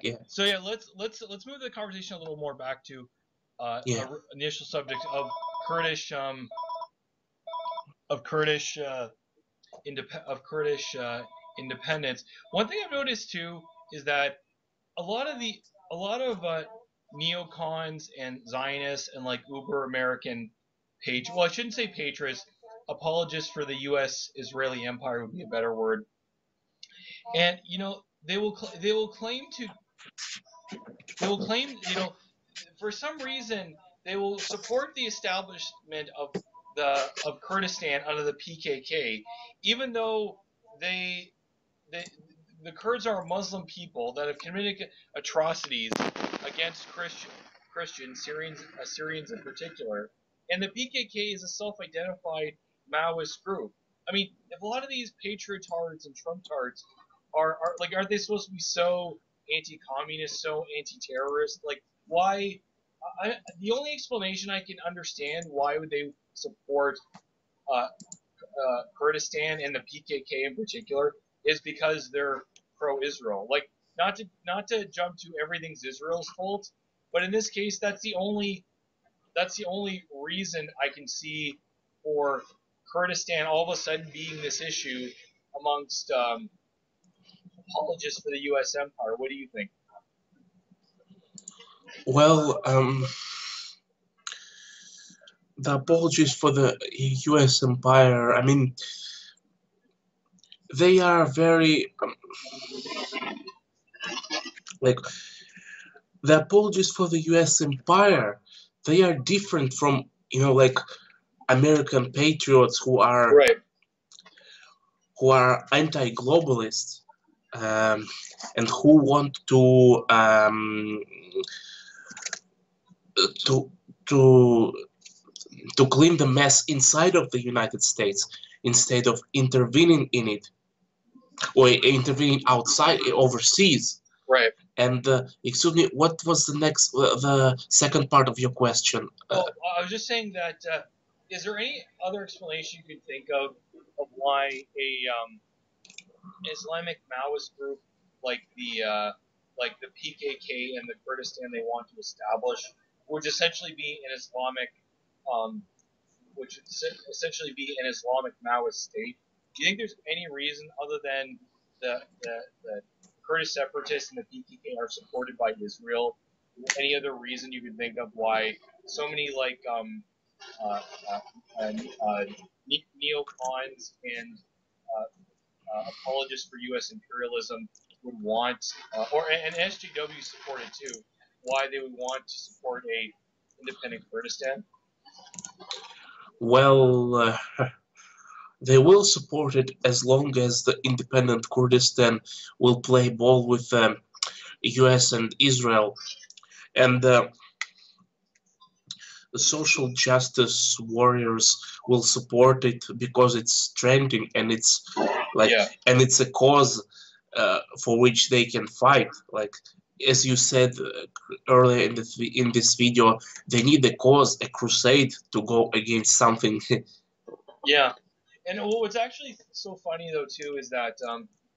Yeah. So yeah, let's move the conversation a little more back to Yeah. our initial subject of Kurdish of Kurdish independence. One thing I've noticed too is that a lot of neocons and Zionists and like uber American well, I shouldn't say patriots, apologists for the U.S. Israeli empire would be a better word. And they will claim for some reason they will support the establishment of Kurdistan under the PKK, even though they they the Kurds are a Muslim people that have committed atrocities against Christians, Assyrians in particular, and the PKK is a self-identified Maoist group. I mean, if a lot of these patriotards and Trump-tards aren't they supposed to be so anti-communist, so anti-terrorist? Like, why? The only explanation I can understand why would they support uh, Kurdistan and the PKK in particular is because they're pro-Israel. Like, not to jump to everything's Israel's fault, but in this case, that's the only reason I can see for Kurdistan all of a sudden being this issue amongst apologists for the U.S. empire. What do you think? Well, the apologies for the U.S. empire. I mean, they are very like the apologies for the U.S. empire. They are different from like American patriots Right. who are anti-globalist, and who want to to to clean the mess inside of the United States instead of intervening in it or intervening outside overseas. Right. And excuse me, what was the second part of your question? Well, I was just saying that is there any other explanation you could think of why a Islamic Maoist group like the PKK and the Kurdistan they want to establish would essentially be an Islamic which would essentially be an Islamic Maoist state? Do you think there's any reason other than the Kurdish separatists and the PKK are supported by Israel? Any other reason you could think of why so many uh, uh, neocons and apologists for U.S. imperialism would want, and SJW supported too, why they would want to support a independent Kurdistan? Well, they will support it as long as the independent Kurdistan will play ball with the US and Israel. And the social justice warriors will support it because it's trending and it's Yeah. and it's a cause for which they can fight. Like as you said earlier in this video, they need a cause, a crusade to go against something. Yeah. And what's actually so funny though too is that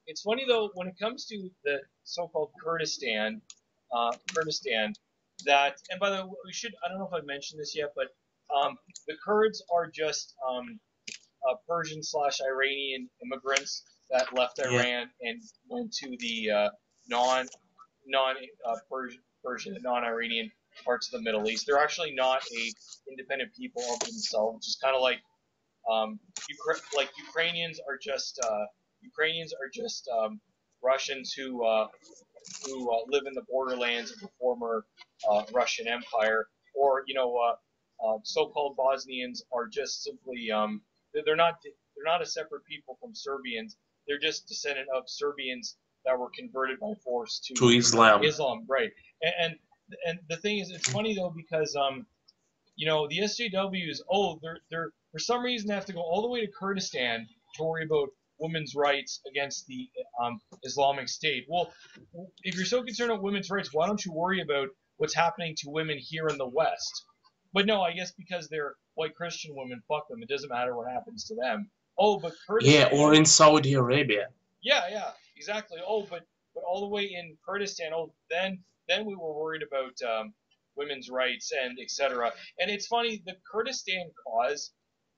it's funny though when it comes to the so-called Kurdistan, that, and by the way, I don't know if I've mentioned this yet, but the Kurds are just Persian slash Iranian immigrants that left Yeah. Iran and went to the non Persian, non-Iranian parts of the Middle East. They're actually not a independent people of themselves. Just kind of um, Ukrainians are just Russians who live in the borderlands of the former Russian Empire, or so-called Bosnians are just simply they're not a separate people from Serbians. They're just descendant of Serbians that were converted by force To Islam. Islam, right? And the thing is, it's funny though because the SJWs, they're for some reason they have to go all the way to Kurdistan to worry about women's rights against the Islamic State. Well, if you're so concerned about women's rights, why don't you worry about what's happening to women here in the West? But no, I guess because they're white Christian women, fuck them. It doesn't matter what happens to them. Oh, but Kurdistan. Yeah, or in Saudi Arabia. Yeah, exactly. Oh, but all the way in Kurdistan. Oh, then we were worried about women's rights and etc. And it's funny, the Kurdistan cause,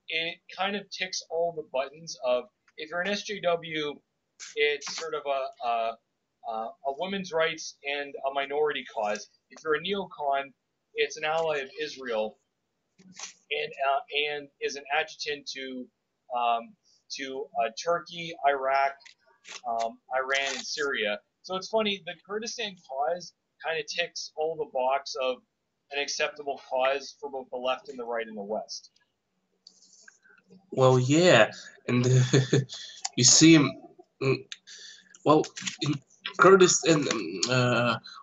it kind of ticks all the buttons of, if you're an SJW, it's sort of a women's rights and a minority cause. If you're a neocon, it's an ally of Israel and is an adjutant to Turkey, Iraq, Iran, and Syria. So it's funny, the Kurdistan cause kind of ticks all the box of an acceptable cause for both the left and the right and the West. Well, yeah, and you see, well, in Kurdistan,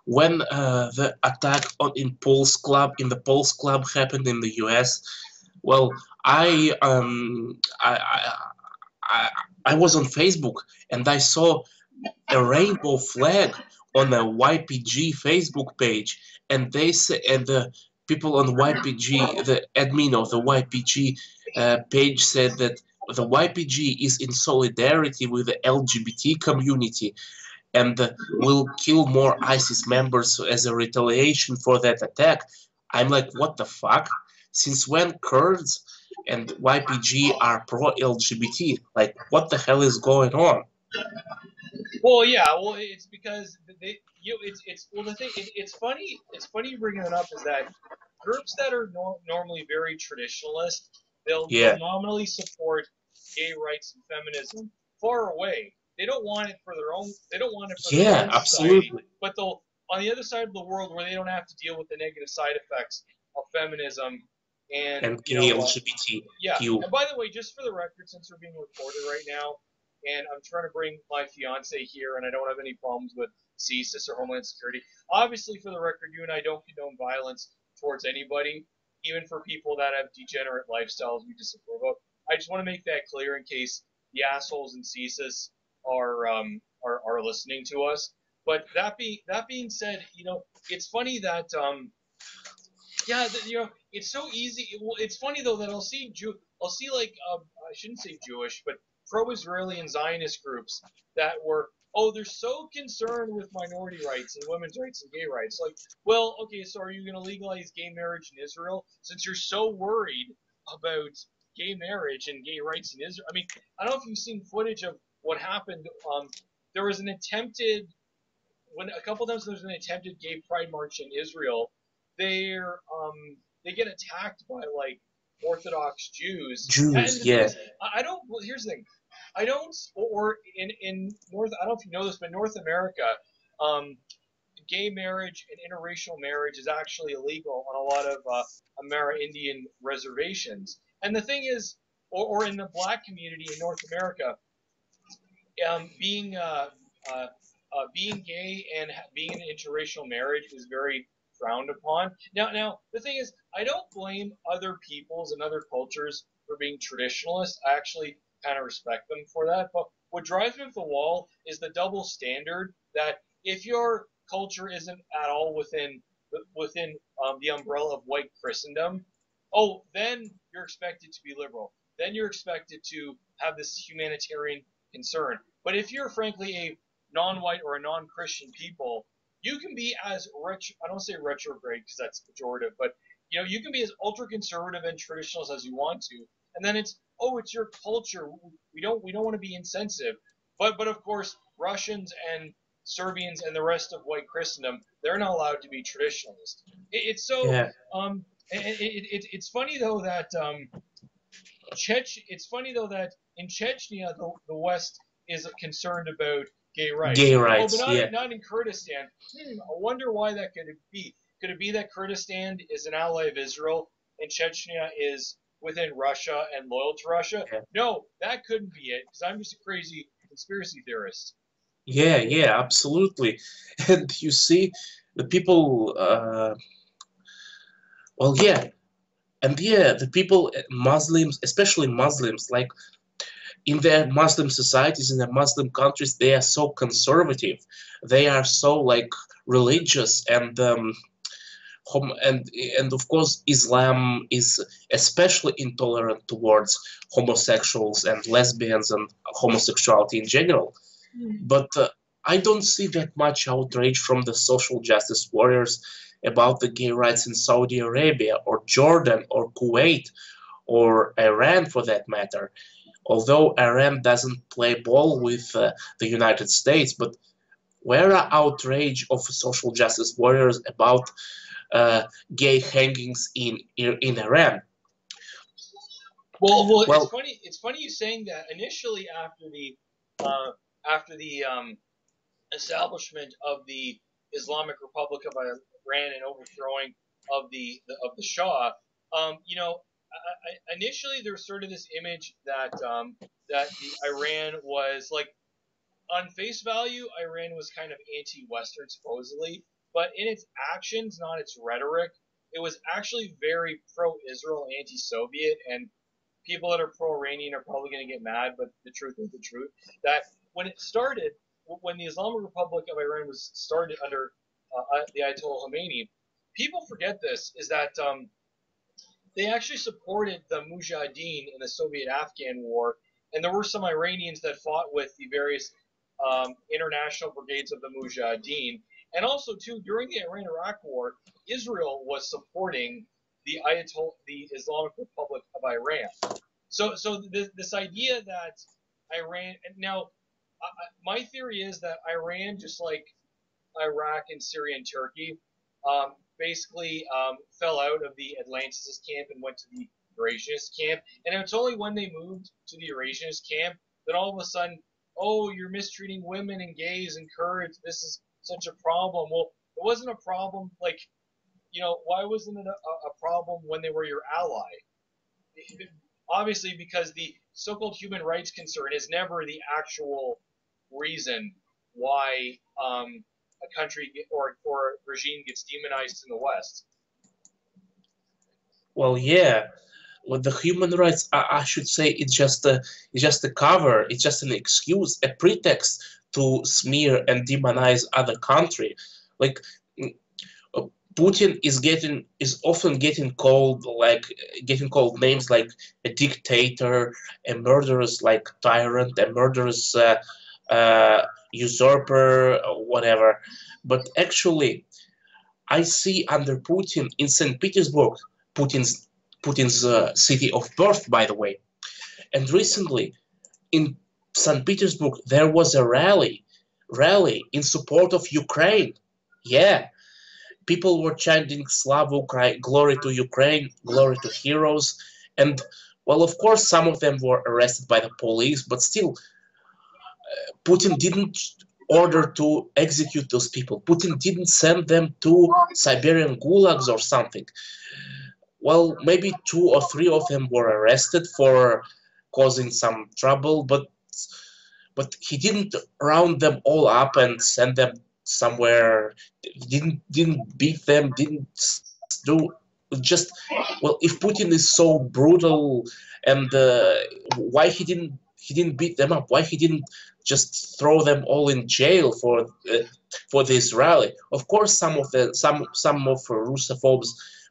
when the attack in the Pulse Club happened in the U.S., well, I was on Facebook and I saw a rainbow flag on a YPG Facebook page, and they say, and the people on YPG, the admin of the YPG page said that the YPG is in solidarity with the LGBT community and will kill more ISIS members as a retaliation for that attack. I'm like, what the fuck? Since when Kurds and YPG are pro-LGBT? Like, what the hell is going on? Well, yeah, well, it's because it's funny. It's funny you bringing it up, is that groups that are normally very traditionalist, they'll nominally support gay rights and feminism far away. They don't want it for their own. They don't want it for their own society. But they'll, on the other side of the world, where they don't have to deal with the negative side effects of feminism and gay LGBT. Yeah. And by the way, just for the record, since we're being recorded right now, and I'm trying to bring my fiance here, and I don't have any problems with CSIS or Homeland Security. Obviously, for the record, you and I don't condone violence towards anybody, even for people that have degenerate lifestyles we disapprove of. I just want to make that clear in case the assholes in CSIS are listening to us. But that being said, it's funny that it's so easy. Well, it's funny though that I'll see like I shouldn't say Jewish, but pro-Israeli and Zionist groups that were, they're so concerned with minority rights and women's rights and gay rights. Like, well, okay, so are you going to legalize gay marriage in Israel since you're so worried about gay marriage and gay rights in Israel? I mean, I don't know if you've seen footage of what happened. There was an attempted, a couple times there was an attempted gay pride march in Israel. They get attacked by like Orthodox Jews. Yeah. I don't. Well, here's the thing. I don't. Or in North. I don't know if you know this, but North America, gay marriage and interracial marriage is actually illegal on a lot of Amerindian reservations. And the thing is, or in the Black community in North America, being gay and being in interracial marriage is very frowned upon. Now the thing is, I don't blame other peoples and other cultures for being traditionalists. I actually kind of respect them for that. But what drives me up the wall is the double standard that if your culture isn't at all within the umbrella of white Christendom, then you're expected to be liberal. Then you're expected to have this humanitarian concern. But if you're frankly a non-white or a non-Christian people, you can be as I don't say retrograde because that's pejorative, but you can be as ultra-conservative and traditionalist as you want to, and then it's your culture. We don't want to be insensitive, but of course Russians and Serbians and the rest of white Christendom, they're not allowed to be traditionalist. It's funny though that in Chechnya the West is concerned about gay rights. But not in Kurdistan. I wonder why that could be. Could it be that Kurdistan is an ally of Israel and Chechnya is within Russia and loyal to Russia? Yeah. No, that couldn't be it, because I'm just a crazy conspiracy theorist. Yeah, absolutely. And you see, the people, the people, Muslims, especially Muslims, like, in their Muslim societies, in their Muslim countries, they are so conservative. They are so like religious, and of course Islam is especially intolerant towards homosexuals and lesbians and homosexuality in general. But I don't see that much outrage from the social justice warriors about the gay rights in Saudi Arabia or Jordan or Kuwait or Iran for that matter. Although Iran doesn't play ball with the United States, but where are outrage of social justice warriors about gay hangings in Iran? Well, it's Well, funny. It's funny you saying that. Initially, after the establishment of the Islamic Republic of Iran and overthrowing of the Shah, initially there was sort of this image that that the Iran was like on face value, Iran was kind of anti-Western supposedly, but in its actions, not its rhetoric, it was actually very pro-Israel, anti-Soviet, and people that are pro-Iranian are probably going to get mad, but the truth is the truth. That when it started, when the Islamic Republic of Iran was started under the Ayatollah Khomeini, people forget this, is that they actually supported the Mujahiddean in the Soviet-Afghan War, and there were some Iranians that fought with the various international brigades of the Mujahideen. And also, too, during the Iran-Iraq War, Israel was supporting the Islamic Republic of Iran. So this idea that Iran now, my theory is that Iran, just like Iraq and Syria and Turkey, basically fell out of the Atlantist camp and went to the Eurasianist camp. And it's only when they moved to the Eurasianist camp that all of a sudden, oh, you're mistreating women and gays and Kurds. This is such a problem. Well, it wasn't a problem. Like, why wasn't it a problem when they were your ally? Obviously, because the so-called human rights concern is never the actual reason why a country or a regime gets demonized in the West. well, yeah. With the human rights, I should say it's just a cover. It's just an excuse, a pretext to smear and demonize other country. Like Putin is often getting called names like a dictator, a murderous like tyrant, a murderous usurper, or whatever. But actually, I see under Putin in St. Petersburg, Putin's city of birth, by the way. And recently, in St. Petersburg, there was a rally in support of Ukraine. Yeah, people were chanting Slava Ukraine, glory to Ukraine, glory to heroes. And, well, of course, some of them were arrested by the police, but still, Putin didn't order to execute those people. Putin didn't send them to Siberian gulags or something. Well, maybe two or three of them were arrested for causing some trouble, but he didn't round them all up and send them somewhere. Didn't beat them. Didn't do just well. If Putin is so brutal, and why he didn't beat them up? Why he didn't just throw them all in jail for this rally? Of course, some of Russophobes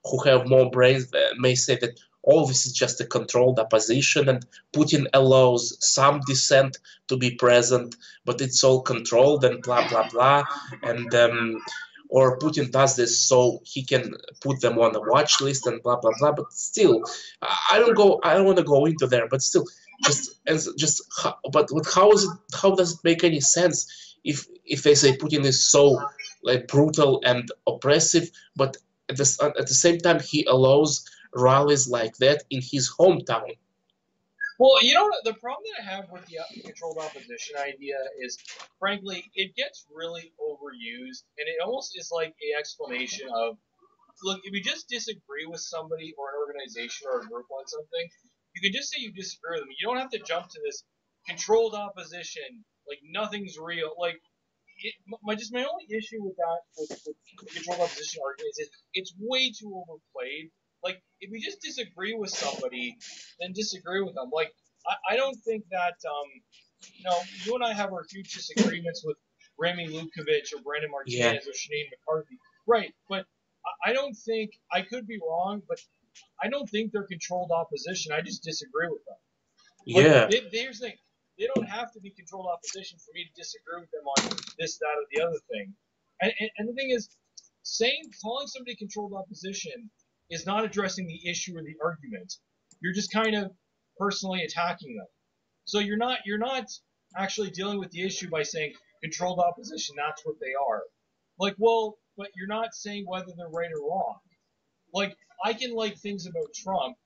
who have more brains may say that all this is just a controlled opposition and Putin allows some dissent to be present, but it's all controlled and blah blah blah, and or Putin does this so he can put them on a watch list and blah blah blah. But still, I don't want to go into there. But still, but how does it make any sense if they say Putin is so like brutal and oppressive, but at the same time he allows rallies like that in his hometown? Well, the problem that I have with the controlled opposition idea is, frankly, it gets really overused, and it almost is like a explanation of, look, if you just disagree with somebody or an organization or a group on something, you can just say you disagree with them. You don't have to jump to this controlled opposition, like nothing's real. Like, my only issue with that with the controlled opposition argument is it's way too overplayed. Like, if you just disagree with somebody, then disagree with them. Like, I don't think that you and I have our huge disagreements with Remy Lukovic or Brandon Yeah, Martinez or Sinead McCarthy, right? But I don't think, I could be wrong, but I don't think they're controlled opposition. I just disagree with them. Like, yeah, here's the thing. they don't have to be controlled opposition for me to disagree with them on this, that, or the other thing. And the thing is, calling somebody controlled opposition is not addressing the issue or the argument. You're just kind of personally attacking them. So you're not actually dealing with the issue by saying controlled opposition, that's what they are. Like, well, but you're not saying whether they're right or wrong. Like, I can like things about Trump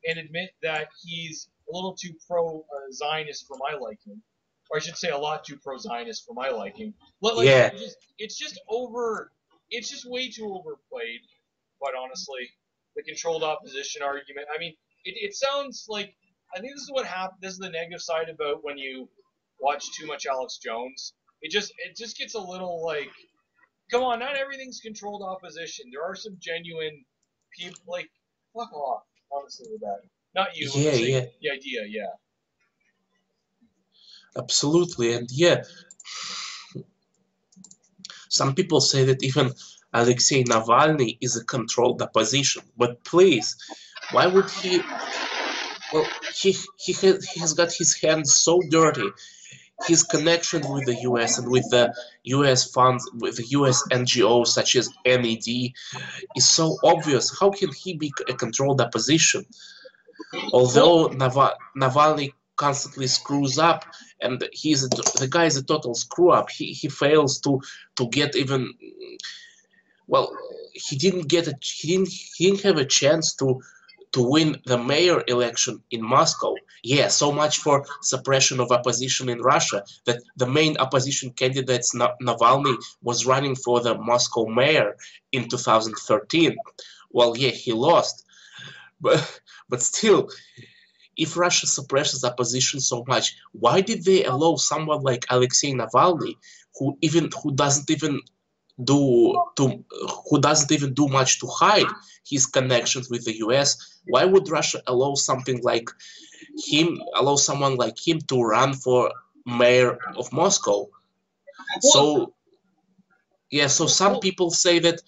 and admit that he's a little too pro-Zionist for my liking. Or I should say a lot too pro-Zionist for my liking. Like, Yeah, it's just way too overplayed, quite honestly. The controlled opposition argument. I mean, it sounds like, I think this is what happened. This is the negative side about when you watch too much Alex Jones. It just gets a little like, come on, not everything's controlled opposition. There are some genuine people, like, fuck off, honestly, with that. Not you, I'm yeah, saying yeah, the idea, yeah. absolutely. And yeah, some people say that even Alexei Navalny is a controlled opposition. But please, why would he? Well, he has got his hands so dirty. His connection with the US and with the US funds, with the US NGOs such as NED, is so obvious. How can he be a controlled opposition? Although Navalny constantly screws up, and the guy is a total screw up. He fails to get even. Well, he didn't have a chance to win the mayor election in Moscow. Yeah, so much for suppression of opposition in Russia, that the main opposition candidate, Navalny, was running for the Moscow mayor in 2013. Well, yeah, he lost. But still, if Russia suppresses opposition so much, why did they allow someone like Alexei Navalny, who doesn't even do much to hide his connections with the US? Why would Russia allow someone like him to run for mayor of Moscow? So yeah, so some people say that,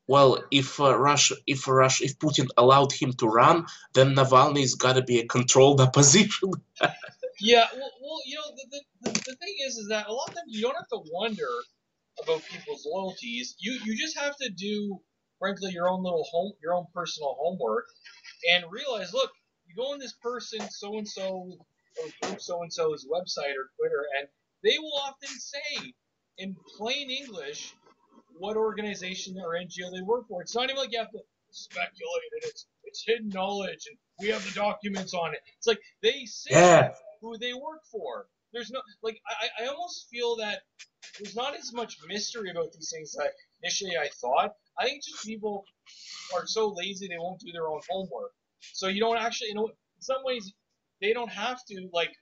well, if Putin allowed him to run, then Navalny's got to be a controlled opposition. Yeah, well, you know, the thing is that a lot of times you don't have to wonder about people's loyalties. You just have to do, frankly, your own personal homework, and realize, look, you go on this person so and so or group so and so's website or Twitter, and they will often say in plain English what organization or NGO they work for. It's not even like you have to speculate, and it's hidden knowledge, and we have the documents on it. It's like they say who they work for. There's no, like, I almost feel that there's not as much mystery about these things that initially I thought. I think just people are so lazy they won't do their own homework. So you don't actually, in some ways, they don't have to, like,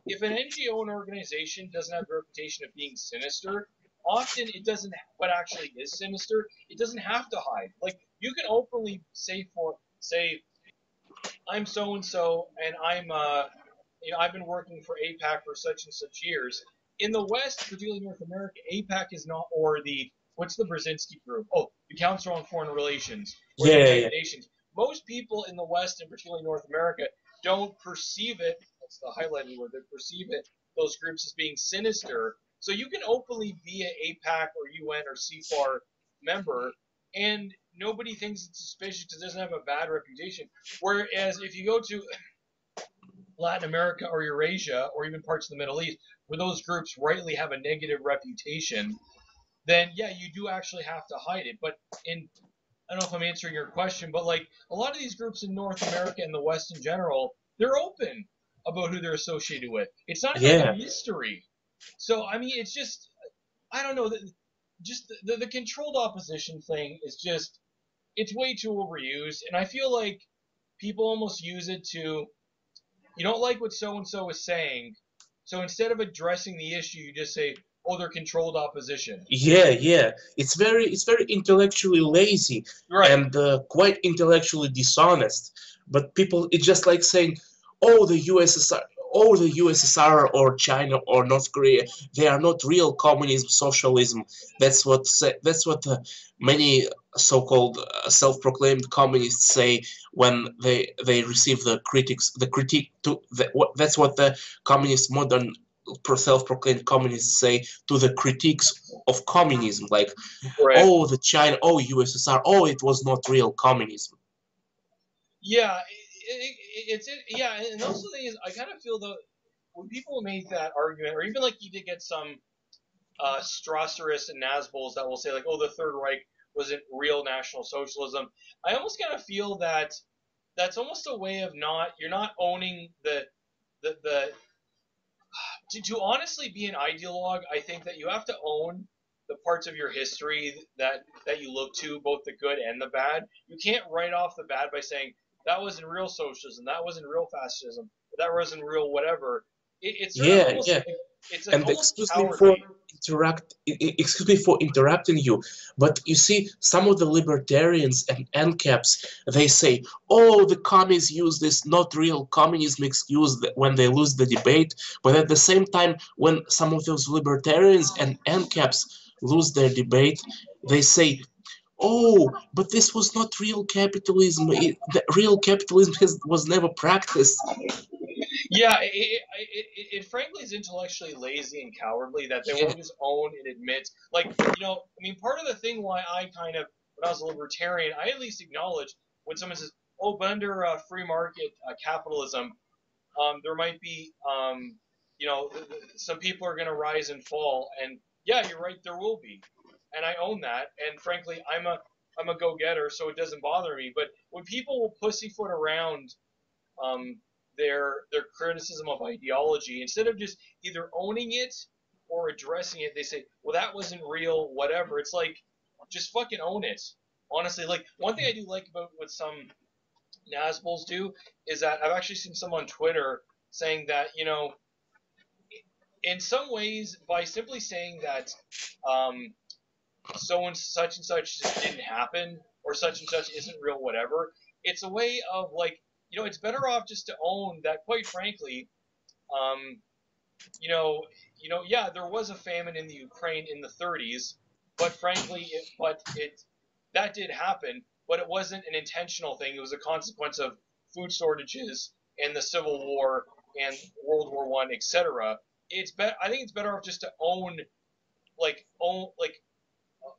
if an NGO and organization doesn't have the reputation of being sinister, often it doesn't, but actually is sinister, it doesn't have to hide. Like, you can openly say, I'm so-and-so, and I'm, I've been working for AIPAC for such and such years. In the West, particularly North America, AIPAC is not, or what's the Brzezinski group? Oh, the Council on Foreign Relations, or the United Nations. Most people in the West, and particularly North America, don't perceive it, that's the highlighted word, they perceive it, those groups, as being sinister. So you can openly be an AIPAC or UN or CFAR member, and nobody thinks it's suspicious because it doesn't have a bad reputation. Whereas if you go to Latin America or Eurasia or even parts of the Middle East, where those groups rightly have a negative reputation, then yeah, you do actually have to hide it. But I don't know if I'm answering your question, but like a lot of these groups in North America and the West in general, they're open about who they're associated with. It's not even a mystery. So I mean, it's just, I don't know, just the controlled opposition thing is just, it's way too overused, and I feel like people almost use it to, you don't like what so and so is saying, so instead of addressing the issue, you just say, oh, they're controlled opposition. Yeah. It's very intellectually lazy, right, and quite intellectually dishonest. But people, it's just like saying, oh, the USSR, oh, the USSR or China or North Korea, they are not real communism, socialism. That's what many so-called self-proclaimed communists say when they receive the critics, the critique to that's what the communist modern self-proclaimed communists say to the critiques of communism, like, Right. oh, the China, oh, USSR, oh, it was not real communism. Yeah, yeah, and also the thing is, I kind of feel though when people make that argument, or even like you did get some Strasserists and Nazbols that will say like, oh, the Third Reich wasn't real National Socialism. I almost kind of feel that that's almost a way of you're not owning the to honestly be an ideologue. I think that you have to own the parts of your history that you look to, both the good and the bad. You can't write off the bad by saying that wasn't real socialism, that wasn't real fascism, that wasn't real whatever. It's sort of Yeah, almost yeah. like it's like And almost excuse me for cowardly. excuse me for interrupting you, but you see, some of the libertarians and ANCAPs, they say, oh, the commies use this not real communism excuse when they lose the debate, but at the same time, when some of those libertarians and ANCAPs lose their debate, they say, oh, but this was not real capitalism. The real capitalism was never practiced. Yeah, it frankly is intellectually lazy and cowardly that they Yeah, won't just own and admit. Like, I mean, part of the thing why I kind of, when I was a libertarian, I at least acknowledge when someone says, oh, but under free market capitalism, there might be, some people are going to rise and fall. And yeah, you're right, there will be. And I own that. And frankly, I'm a go-getter, so it doesn't bother me. But when people will pussyfoot around um, their criticism of ideology, instead of just either owning it or addressing it, they say, "Well, that wasn't real, whatever." It's like, just fucking own it. Honestly, like one thing I do like about what some Nazbols do is that I've actually seen some on Twitter saying that in some ways by simply saying that um, so and such just didn't happen or such and such isn't real, whatever. It's a way of like it's better off just to own that. Quite frankly, um, yeah, there was a famine in the Ukraine in the 30s, but frankly, it that did happen, but it wasn't an intentional thing. It was a consequence of food shortages and the Civil War and World War One, etc. I think it's better off just to like own like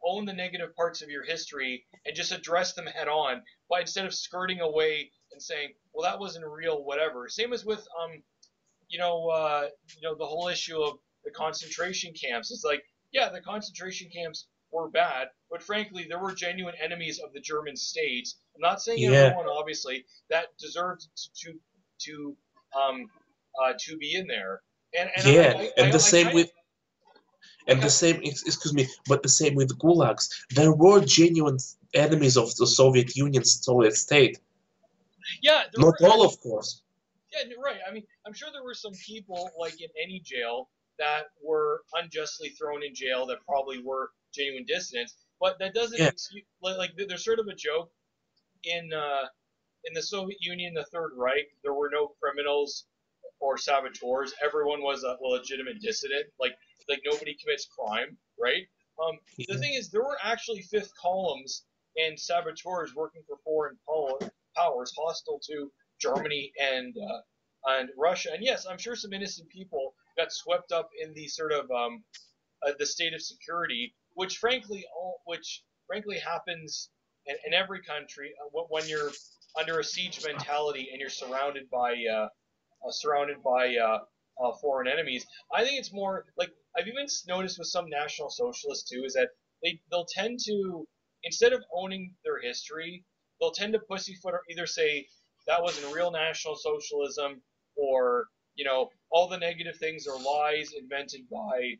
own the negative parts of your history and just address them head on, but instead of skirting away and saying, well, that wasn't real, whatever. Same as with the whole issue of the concentration camps. It's like, yeah, the concentration camps were bad, but frankly, there were genuine enemies of the German state. I'm not saying yeah, everyone, obviously, that deserved to to be in there. And yeah. And the I same kind of with And the okay. same, excuse me, but the same with gulags. There were genuine enemies of the Soviet Union, Soviet state. Yeah, there Not were. I all, mean, of course. yeah, right. I mean, I'm sure there were some people, like in any jail, that were unjustly thrown in jail that probably were genuine dissidents. But that doesn't Yeah, excuse. Like there's sort of a joke in the Soviet Union, the Third Reich. There were no criminals or saboteurs. Everyone was a legitimate dissident. Like nobody commits crime, right? The yeah, thing is, there were actually fifth columns and saboteurs working for foreign powers hostile to Germany and Russia. And yes, I'm sure some innocent people got swept up in the sort of the state of security, which frankly happens in every country when you're under a siege mentality and you're surrounded by foreign enemies. I think it's more like I've even noticed with some National Socialists too is that they'll tend to, instead of owning their history, they'll tend to pussyfoot or either say that wasn't real National Socialism or all the negative things are lies invented by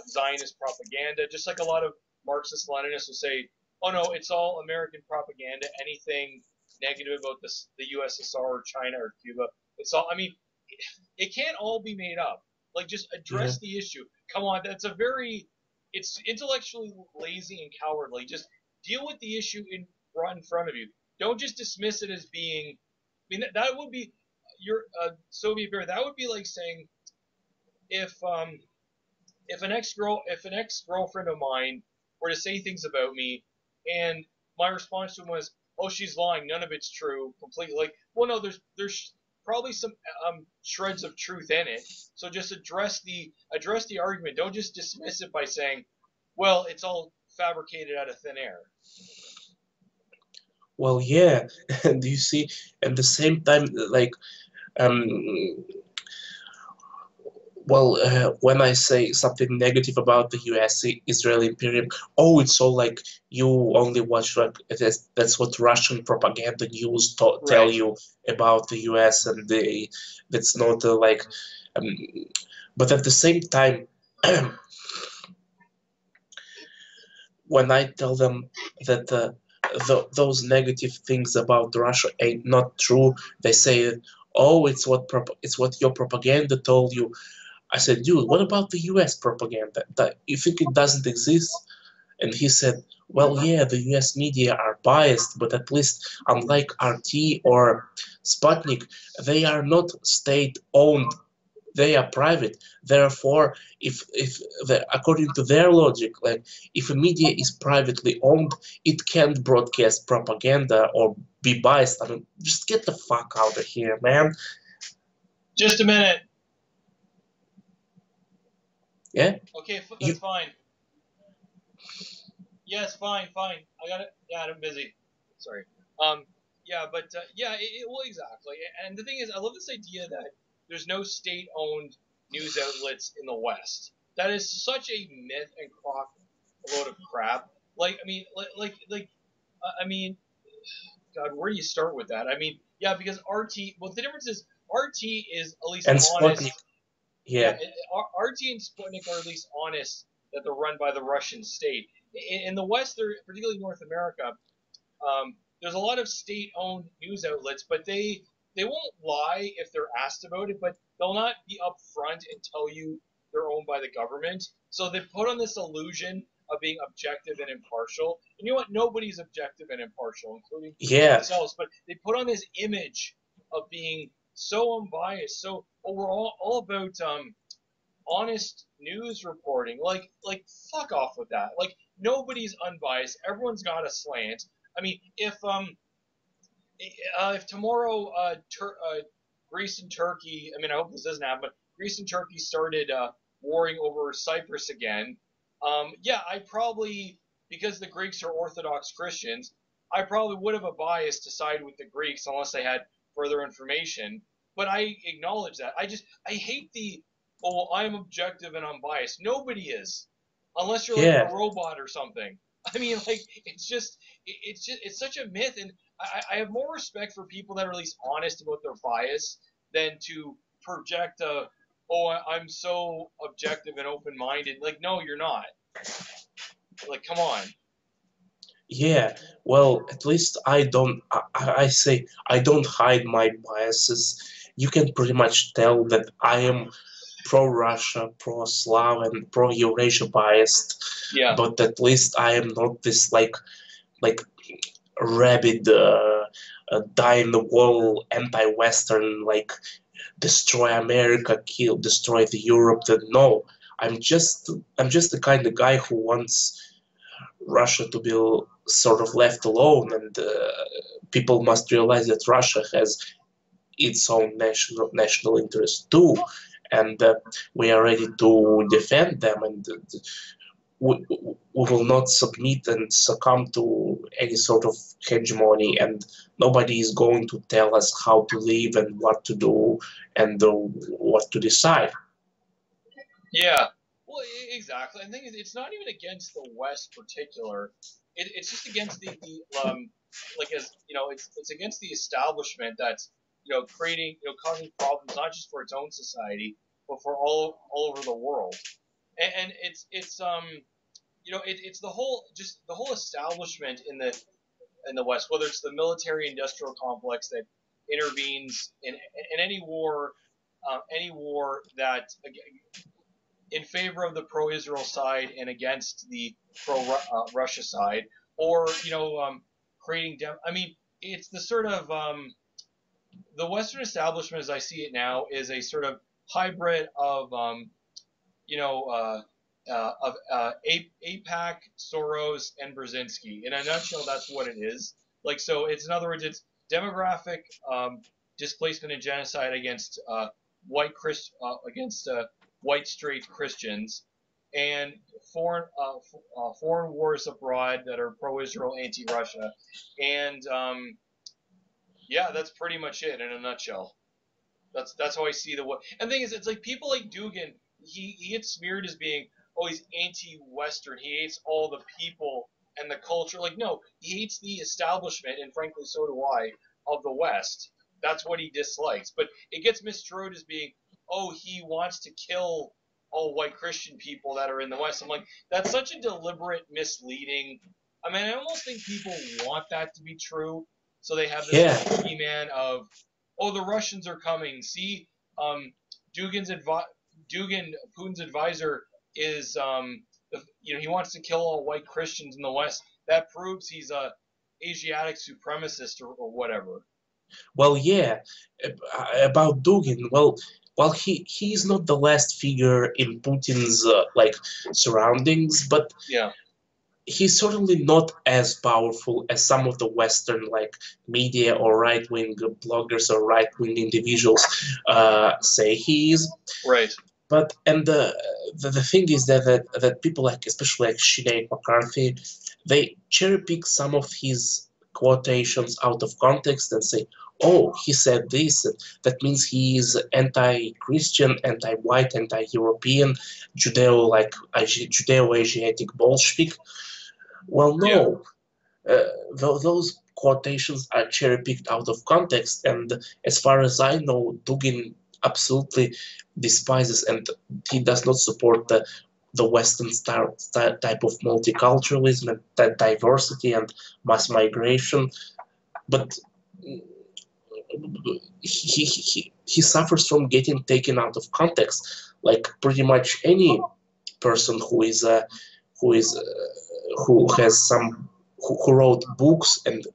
Zionist propaganda, just like a lot of Marxist Leninists will say, oh no, it's all American propaganda. Anything negative about the USSR or China or Cuba, it's all. I mean, it can't all be made up. Like, just yeah, address the issue. Come on, it's intellectually lazy and cowardly. Just deal with the issue right in front of you. Don't just dismiss it as being. I mean, that would be Soviet period. That would be like saying if an ex-girlfriend of mine were to say things about me, and my response to him was, "Oh, she's lying. None of it's true. Completely." Like, well, no, there's probably some shreds of truth in it. So just address the argument. Don't just dismiss it by saying, "Well, it's all fabricated out of thin air." Well, yeah, and you see, at the same time, like, um, well, when I say something negative about the U.S. Israeli imperium, oh, it's all like you only watch like that's what Russian propaganda news tell Right. you about the U.S. and that's not like, um, but at the same time, when I tell them that those negative things about Russia ain't not true, they say, "Oh, it's what your propaganda told you." I said, "Dude, what about the U.S. propaganda? That you think it doesn't exist?" And he said, "Well, yeah, the U.S. media are biased, but at least unlike RT or Sputnik, they are not state-owned. They are private. Therefore, according to their logic, like if a media is privately owned, it can't broadcast propaganda or be biased. I mean, just get the fuck out of here, man." Just a minute. Yeah, Okay, you that's fine. Yes, fine. I got it. Yeah, I'm busy. Sorry. Yeah, but yeah, well, exactly. And the thing is, I love this idea that there's no state-owned news outlets in the West. That is such a myth and crock load of crap. Like, I mean, I mean, God, where do you start with that? I mean, yeah, because RT. Well, the difference is RT is at least and Sputnik. honest. Yeah, Yeah, RT and Sputnik are at least honest that they're run by the Russian state. In the West, particularly North America, there's a lot of state-owned news outlets, but they won't lie if they're asked about it, but they'll not be upfront and tell you they're owned by the government. So they put on this illusion of being objective and impartial. And you know what? Nobody's objective and impartial, including yeah, themselves. But they put on this image of being so unbiased. So we're all about honest news reporting. Like fuck off with that. Like nobody's unbiased. Everyone's got a slant. I mean, if tomorrow Greece and Turkey, I mean, I hope this doesn't happen, but Greece and Turkey started warring over Cyprus again. Yeah, I probably, because the Greeks are Orthodox Christians, I probably would have a bias to side with the Greeks unless they had further information. But I acknowledge that. I hate oh, well, I'm objective and unbiased. Nobody is, unless you're like yeah. a robot or something. I mean, like it's such a myth, and I have more respect for people that are at least honest about their bias than to project oh, I'm so objective and open minded. Like, no, you're not. Like, come on. Yeah, well, at least I don't, I say, I don't hide my biases. You can pretty much tell that I am pro-Russia, pro-Slav, and pro-Eurasia biased, Yeah. but at least I am not this like rabid, die-in-the-wall, anti-Western, like destroy America, destroy the Europe. That no, I'm just the kind of guy who wants Russia to be sort of left alone, and people must realize that Russia has its own national interest too, and we are ready to defend them, and we will not submit and succumb to any sort of hegemony, and nobody is going to tell us how to live and what to do and what to decide. Yeah. Well, exactly. I think it's not even against the West particular. It's just against the like as it's against the establishment that's creating causing problems not just for its own society but for all over the world. And it's the whole establishment in the West, whether it's the military industrial complex that intervenes in any war that in favor of the pro-Israel side and against the pro-Russia side, or creating. I mean, it's the sort of the Western establishment, as I see it now, is a sort of hybrid of you know, APAC, Soros, and Brzezinski. In a nutshell, that's what it is. Like, so it's, in other words, it's demographic displacement and genocide against against white straight Christians, and foreign wars abroad that are pro-Israel, anti-Russia, and yeah, that's pretty much it in a nutshell. That's how I see the war. And the thing is, it's like people like Dugin. He gets smeared as being, oh, he's anti-Western. He hates all the people and the culture. Like, no, he hates the establishment, and frankly, so do I, of the West. That's what he dislikes. But it gets misconstrued as being, oh, he wants to kill all white Christian people that are in the West. I'm like, that's such a deliberate misleading. I mean, I almost think people want that to be true, so they have this Yeah, boogeyman of, oh, the Russians are coming. See, um, Dugin's Dugin, Putin's advisor, is he wants to kill all white Christians in the West. That proves he's a Asiatic supremacist or whatever. well, yeah, about Dugin. Well, he's not the last figure in Putin's like surroundings, but Yeah, he's certainly not as powerful as some of the Western like media or right-wing bloggers or right-wing individuals say he is. right. But and the thing is that people like, especially like Sinead McCarthy, they cherry pick some of his quotations out of context and say, "Oh, he said this. That means he is anti-Christian, anti-white, anti-European, Judeo-Asiatic Bolshevik." Well, Yeah, no, those quotations are cherry picked out of context, and as far as I know, Dugin absolutely despises and he does not support the Western type of multiculturalism and that diversity and mass migration. But he suffers from getting taken out of context, like pretty much any person who is who has some who wrote books and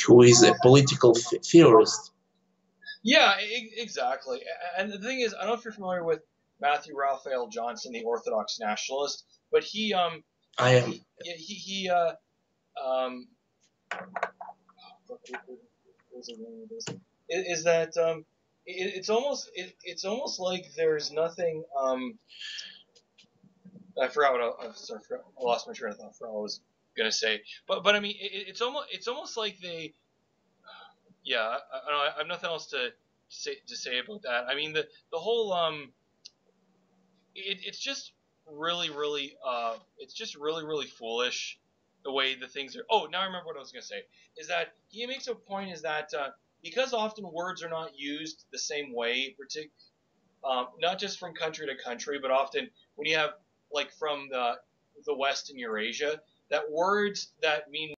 who is a political theorist. yeah, exactly. And the thing is, I don't know if you're familiar with Matthew Raphael Johnson, the Orthodox nationalist, but I am. he um, is that it's almost like there's nothing. I forgot what sorry, I lost my train of thought. I forgot what I was gonna say. But I mean, it's almost like they. Yeah, I have nothing else to say about that. I mean, the whole it's just really foolish the way the things are. Oh, now I remember what I was gonna say. Is that he makes a point is that because often words are not used the same way, not just from country to country, but often when you have like from the West and Eurasia, that words that mean